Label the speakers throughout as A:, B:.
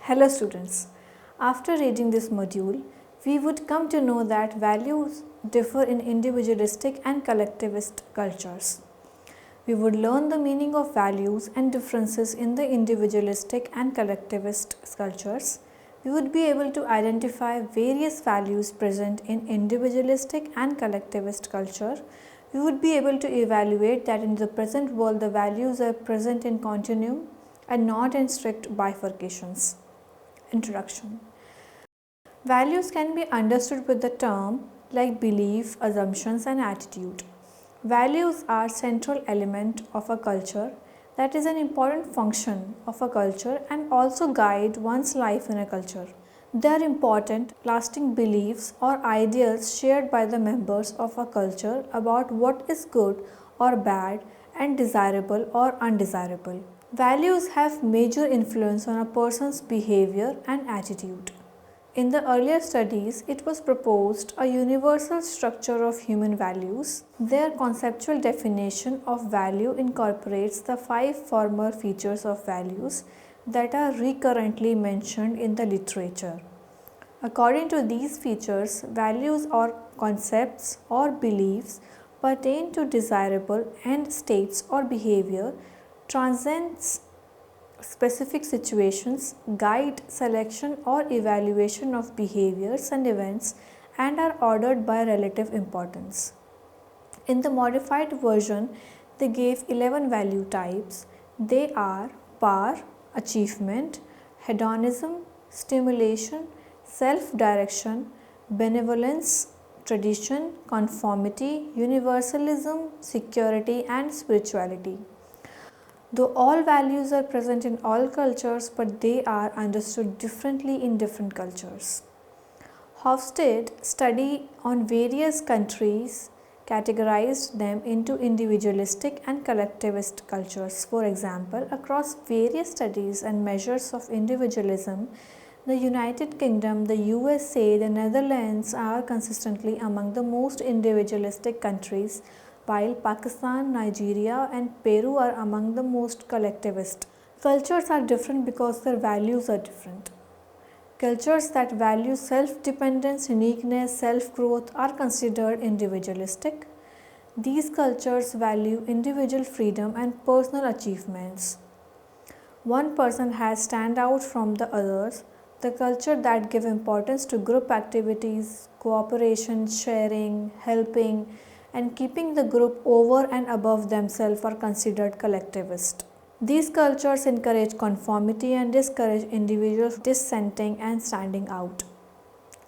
A: Hello students, after reading this module, we would come to know that values differ in individualistic and collectivist cultures. We would learn the meaning of values and differences in the individualistic and collectivist cultures. We would be able to identify various values present in individualistic and collectivist culture. We would be able to evaluate that in the present world the values are present in continuum and not in strict bifurcations. Introduction. Values can be understood with the term like belief, assumptions and attitude. Values are central element of a culture, that is an important function of a culture and also guide one's life in a culture. They are important, lasting beliefs or ideals shared by the members of a culture about what is good or bad and desirable or undesirable. Values have major influence on a person's behavior and attitude. In the earlier studies, it was proposed a universal structure of human values. Their conceptual definition of value incorporates the 5 former features of values that are recurrently mentioned in the literature. According to these features, values or concepts or beliefs pertain to desirable end states or behavior, transcends specific situations, guide selection or evaluation of behaviors and events, and are ordered by relative importance. In the modified version, they gave 11 value types. They are power, achievement, hedonism, stimulation, self-direction, benevolence, tradition, conformity, universalism, security, and spirituality. Though all values are present in all cultures, but they are understood differently in different cultures. Hofstede study on various countries categorized them into individualistic and collectivist cultures. For example, across various studies and measures of individualism, the United Kingdom, the USA, the Netherlands are consistently among the most individualistic countries, while Pakistan, Nigeria and Peru are among the most collectivist. Cultures are different because their values are different. Cultures that value self-dependence, uniqueness, self-growth are considered individualistic. These cultures value individual freedom and personal achievements. One person has stand out from the others. The culture that give importance to group activities, cooperation, sharing, helping, and keeping the group over and above themselves are considered collectivist. These cultures encourage conformity and discourage individuals dissenting and standing out.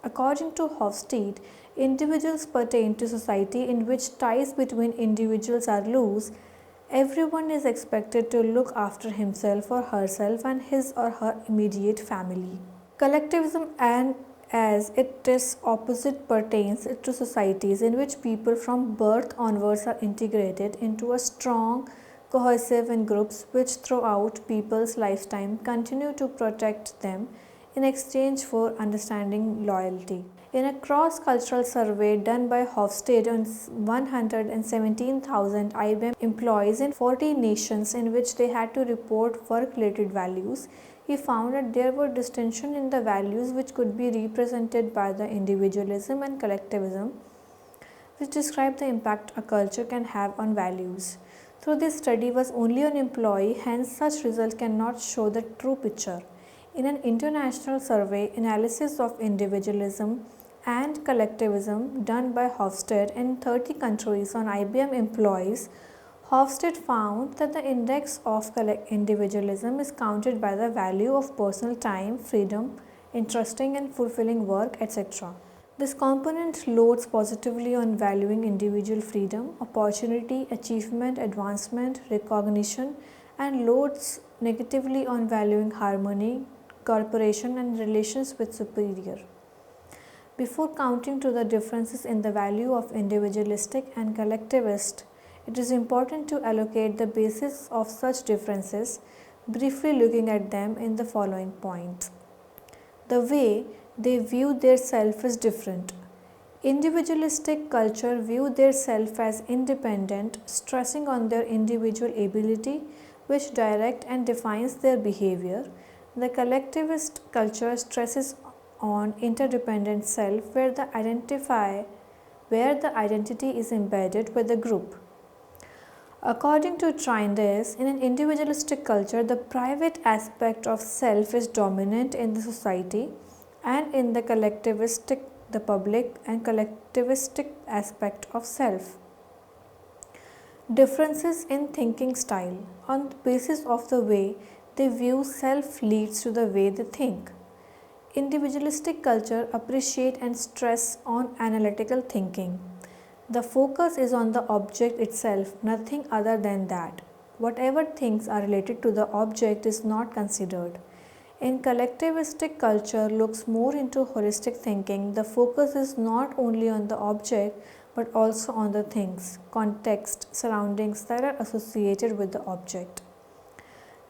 A: According to Hofstede, individuals pertain to society in which ties between individuals are loose. Everyone is expected to look after himself or herself and his or her immediate family. Collectivism and as its opposite pertains to societies in which people from birth onwards are integrated into a strong, cohesive in groups which throughout people's lifetime continue to protect them in exchange for understanding loyalty. In a cross-cultural survey done by Hofstede on 117,000 IBM employees in 40 nations in which they had to report work-related values, he found that there were distinctions in the values which could be represented by the individualism and collectivism, which describe the impact a culture can have on values. Though this study was only on employee, hence such results cannot show the true picture. In an international survey analysis of individualism and collectivism done by Hofstede in 30 countries on IBM employees, Hofstede found that the index of individualism is counted by the value of personal time, freedom, interesting and fulfilling work, etc. This component loads positively on valuing individual freedom, opportunity, achievement, advancement, recognition, and loads negatively on valuing harmony, cooperation, and relations with superior. Before counting to the differences in the value of individualistic and collectivist, it is important to allocate the basis of such differences, briefly looking at them in the following points. The way they view their self is different. Individualistic culture view their self as independent, stressing on their individual ability which direct and defines their behavior. The collectivist culture stresses on interdependent self where the identity is embedded with the group. According to Trinders, in an individualistic culture, the private aspect of self is dominant in the society, and in the collectivistic, the public and collectivistic aspect of self. Differences in thinking style on the basis of the way they view self leads to the way they think. Individualistic culture appreciate and stress on analytical thinking. The focus is on the object itself, nothing other than that. Whatever things are related to the object is not considered. In collectivistic culture looks more into holistic thinking, the focus is not only on the object but also on the things, context, surroundings that are associated with the object.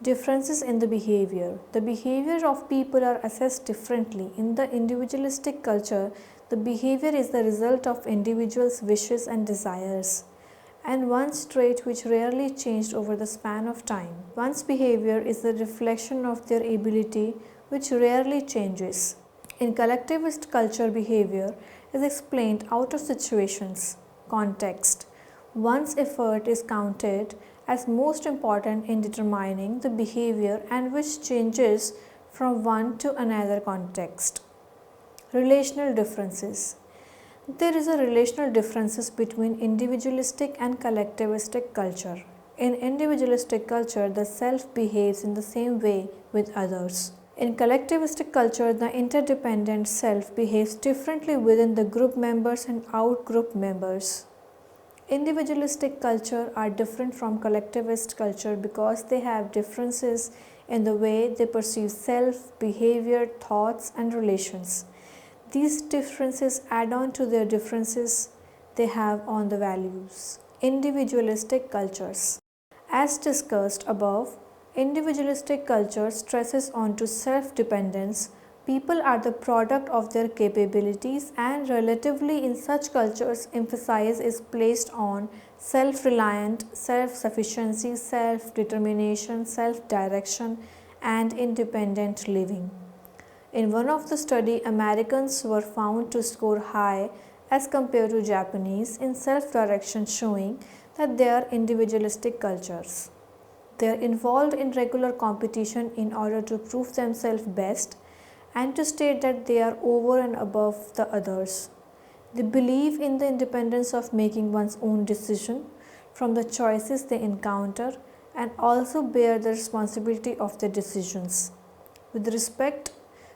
A: Differences in the behavior. The behavior of people are assessed differently. In the individualistic culture, the behavior is the result of individuals' wishes and desires, and one's trait which rarely changed over the span of time. One's behavior is the reflection of their ability which rarely changes. In collectivist culture, behavior is explained out of situations, context. One's effort is counted as most important in determining the behavior and which changes from one to another context. Relational differences. There is a relational differences between individualistic and collectivistic culture. In individualistic culture, the self behaves in the same way with others. In collectivistic culture, the interdependent self behaves differently within the group members and out-group members. Individualistic culture are different from collectivist culture because they have differences in the way they perceive self, behavior, thoughts, and relations. These differences add on to their differences they have on the values. Individualistic cultures. As discussed above, individualistic culture stresses onto self-dependence. People are the product of their capabilities, and relatively in such cultures emphasis is placed on self-reliant, self-sufficiency, self-determination, self-direction, and independent living. In one of the study, Americans were found to score high as compared to Japanese in self-direction, showing that they are individualistic cultures. They are involved in regular competition in order to prove themselves best and to state that they are over and above the others. They believe in the independence of making one's own decision from the choices they encounter and also bear the responsibility of their decisions. With respect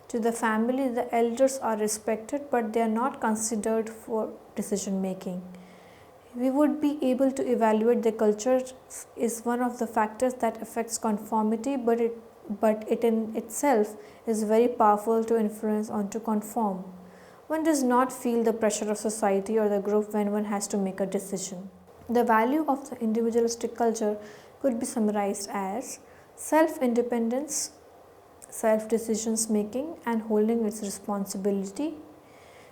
A: to the family, the elders are respected but they are not considered for decision making. We would be able to evaluate the culture is one of the factors that affects conformity, but it in itself is very powerful to influence on to conform. One does not feel the pressure of society or the group when one has to make a decision. The value of the individualistic culture could be summarized as self-independence, self-decisions making and holding its responsibility,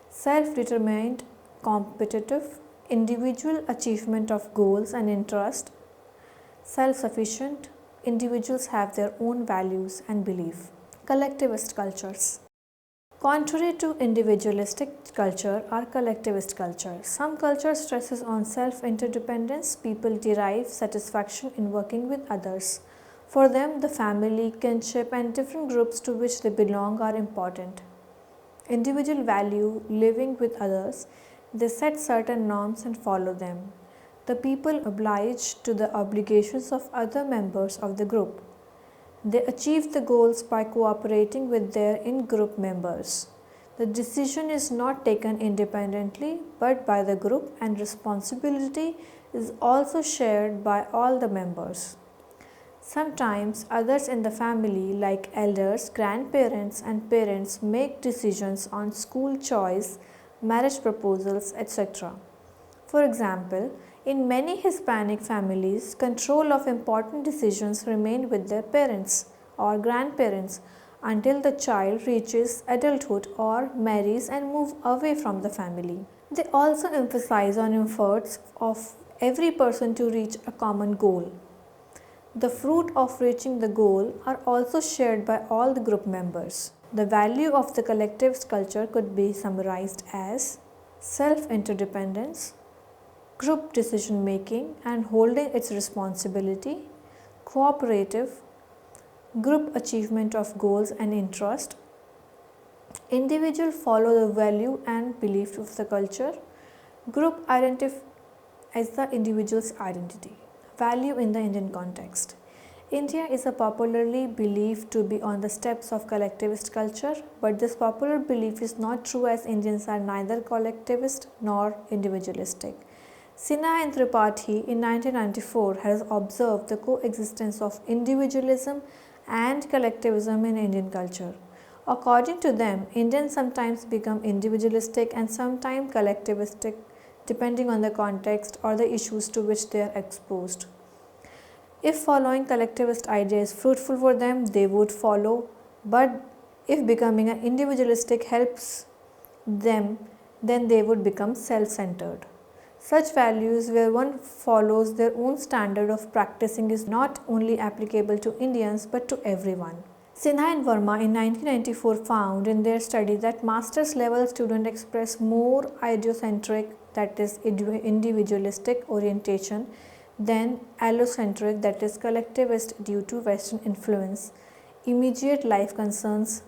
A: self-determined, competitive, individual achievement of goals and interest, self-sufficient, individuals have their own values and belief. Collectivist cultures. Contrary to individualistic culture are collectivist culture. Some culture stresses on self-interdependence. People derive satisfaction in working with others. For them, the family, kinship, and different groups to which they belong are important. Individual value living with others. They set certain norms and follow them. The people obliged to the obligations of other members of the group. They achieve the goals by cooperating with their in-group members. The decision is not taken independently but by the group, and responsibility is also shared by all the members. Sometimes others in the family like elders, grandparents and parents make decisions on school choice, marriage proposals, etc. For example, in many Hispanic families, control of important decisions remain with their parents or grandparents until the child reaches adulthood or marries and moves away from the family. They also emphasize on efforts of every person to reach a common goal. The fruit of reaching the goal are also shared by all the group members. The value of the collectivist culture could be summarized as self-interdependence, group decision making and holding its responsibility, cooperative, group achievement of goals and interest, individual follow the value and belief of the culture, group identify as the individual's identity. Value in the Indian context. India is popularly believed to be on the steps of collectivist culture, but this popular belief is not true as Indians are neither collectivist nor individualistic. Sinha and Tripathi in 1994 has observed the coexistence of individualism and collectivism in Indian culture. According to them, Indians sometimes become individualistic and sometimes collectivistic depending on the context or the issues to which they are exposed. If following collectivist ideas is fruitful for them, they would follow, but if becoming an individualistic helps them, then they would become self-centered. Such values where one follows their own standard of practicing is not only applicable to Indians but to everyone. Sinha and Verma in 1994 found in their study that master's level students express more idiocentric, that is individualistic orientation than allocentric, that is collectivist, due to Western influence, immediate life concerns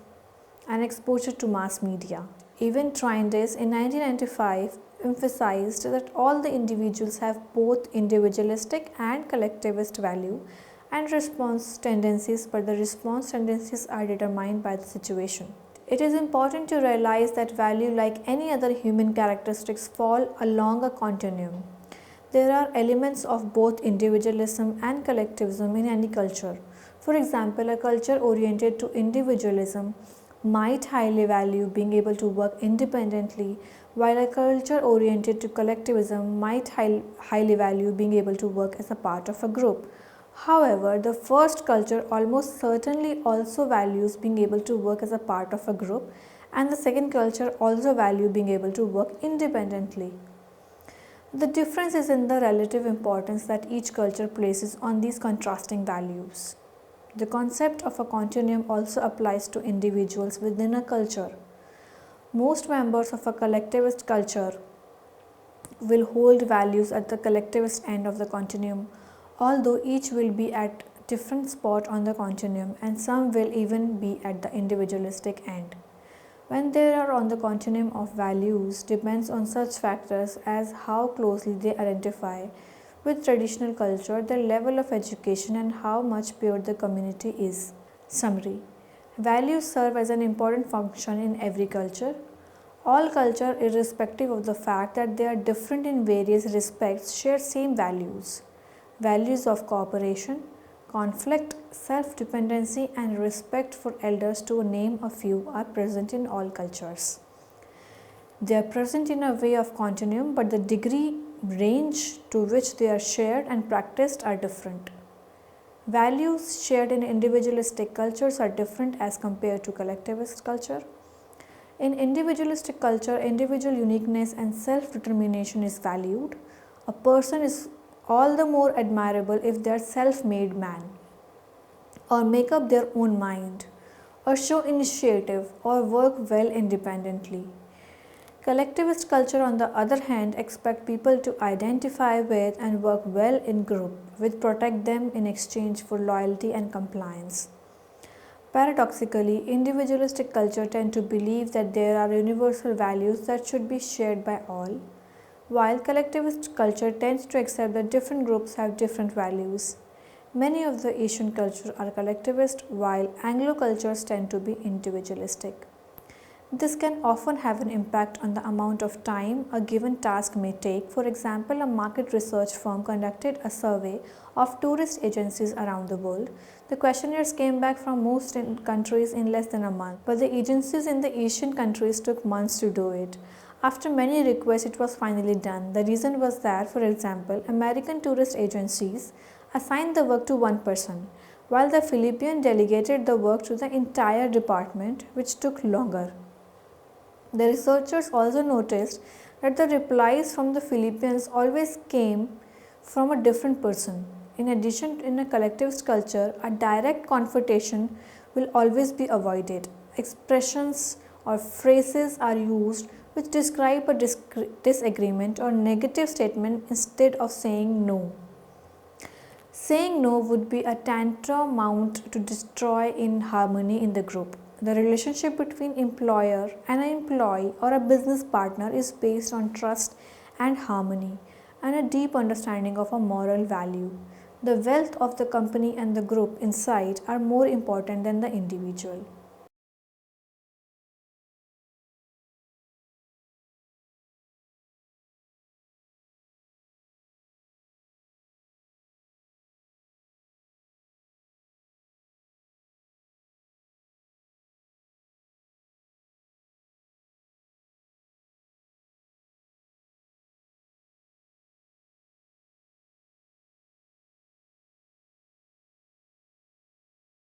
A: and exposure to mass media. Even Trindis in 1995 emphasized that all the individuals have both individualistic and collectivist value and response tendencies, but the response tendencies are determined by the situation. It is important to realize that value, like any other human characteristics, fall along a continuum. There are elements of both individualism and collectivism in any culture. For example, a culture oriented to individualism might highly value being able to work independently, while a culture oriented to collectivism might highly value being able to work as a part of a group. However, the first culture almost certainly also values being able to work as a part of a group, and the second culture also value being able to work independently. The difference is in the relative importance that each culture places on these contrasting values. The concept of a continuum also applies to individuals within a culture. Most members of a collectivist culture will hold values at the collectivist end of the continuum, although each will be at different spot on the continuum and some will even be at the individualistic end. When they are on the continuum of values depends on such factors as how closely they identify with traditional culture, their level of education and how much pure the community is. Summary. Values serve as an important function in every culture. All culture, irrespective of the fact that they are different in various respects, share same values. Values of cooperation, conflict, self-dependency and respect for elders, to name a few, are present in all cultures. They are present in a way of continuum, but the degree range to which they are shared and practiced are different. Values shared in individualistic cultures are different as compared to collectivist culture. In individualistic culture, individual uniqueness and self-determination is valued. A person is all the more admirable if they are self-made man, or make up their own mind, or show initiative, or work well independently. Collectivist culture, on the other hand, expect people to identify with and work well in group, which protect them in exchange for loyalty and compliance. Paradoxically, individualistic culture tend to believe that there are universal values that should be shared by all, while collectivist culture tends to accept that different groups have different values. Many of the Asian cultures are collectivist, while Anglo cultures tend to be individualistic. This can often have an impact on the amount of time a given task may take. For example, a market research firm conducted a survey of tourist agencies around the world. The questionnaires came back from most countries in less than a month, but the agencies in the Asian countries took months to do it. After many requests, it was finally done. The reason was that, for example, American tourist agencies assigned the work to one person, while the Philippine delegated the work to the entire department, which took longer. The researchers also noticed that the replies from the Philippines always came from a different person. In addition, in a collectivist culture, a direct confrontation will always be avoided. Expressions or phrases are used which describe a disagreement or negative statement instead of saying no. Saying no would be a tantamount to destroy in harmony in the group. The relationship between employer and an employee or a business partner is based on trust and harmony and a deep understanding of a moral value. The wealth of the company and the group inside are more important than the individual.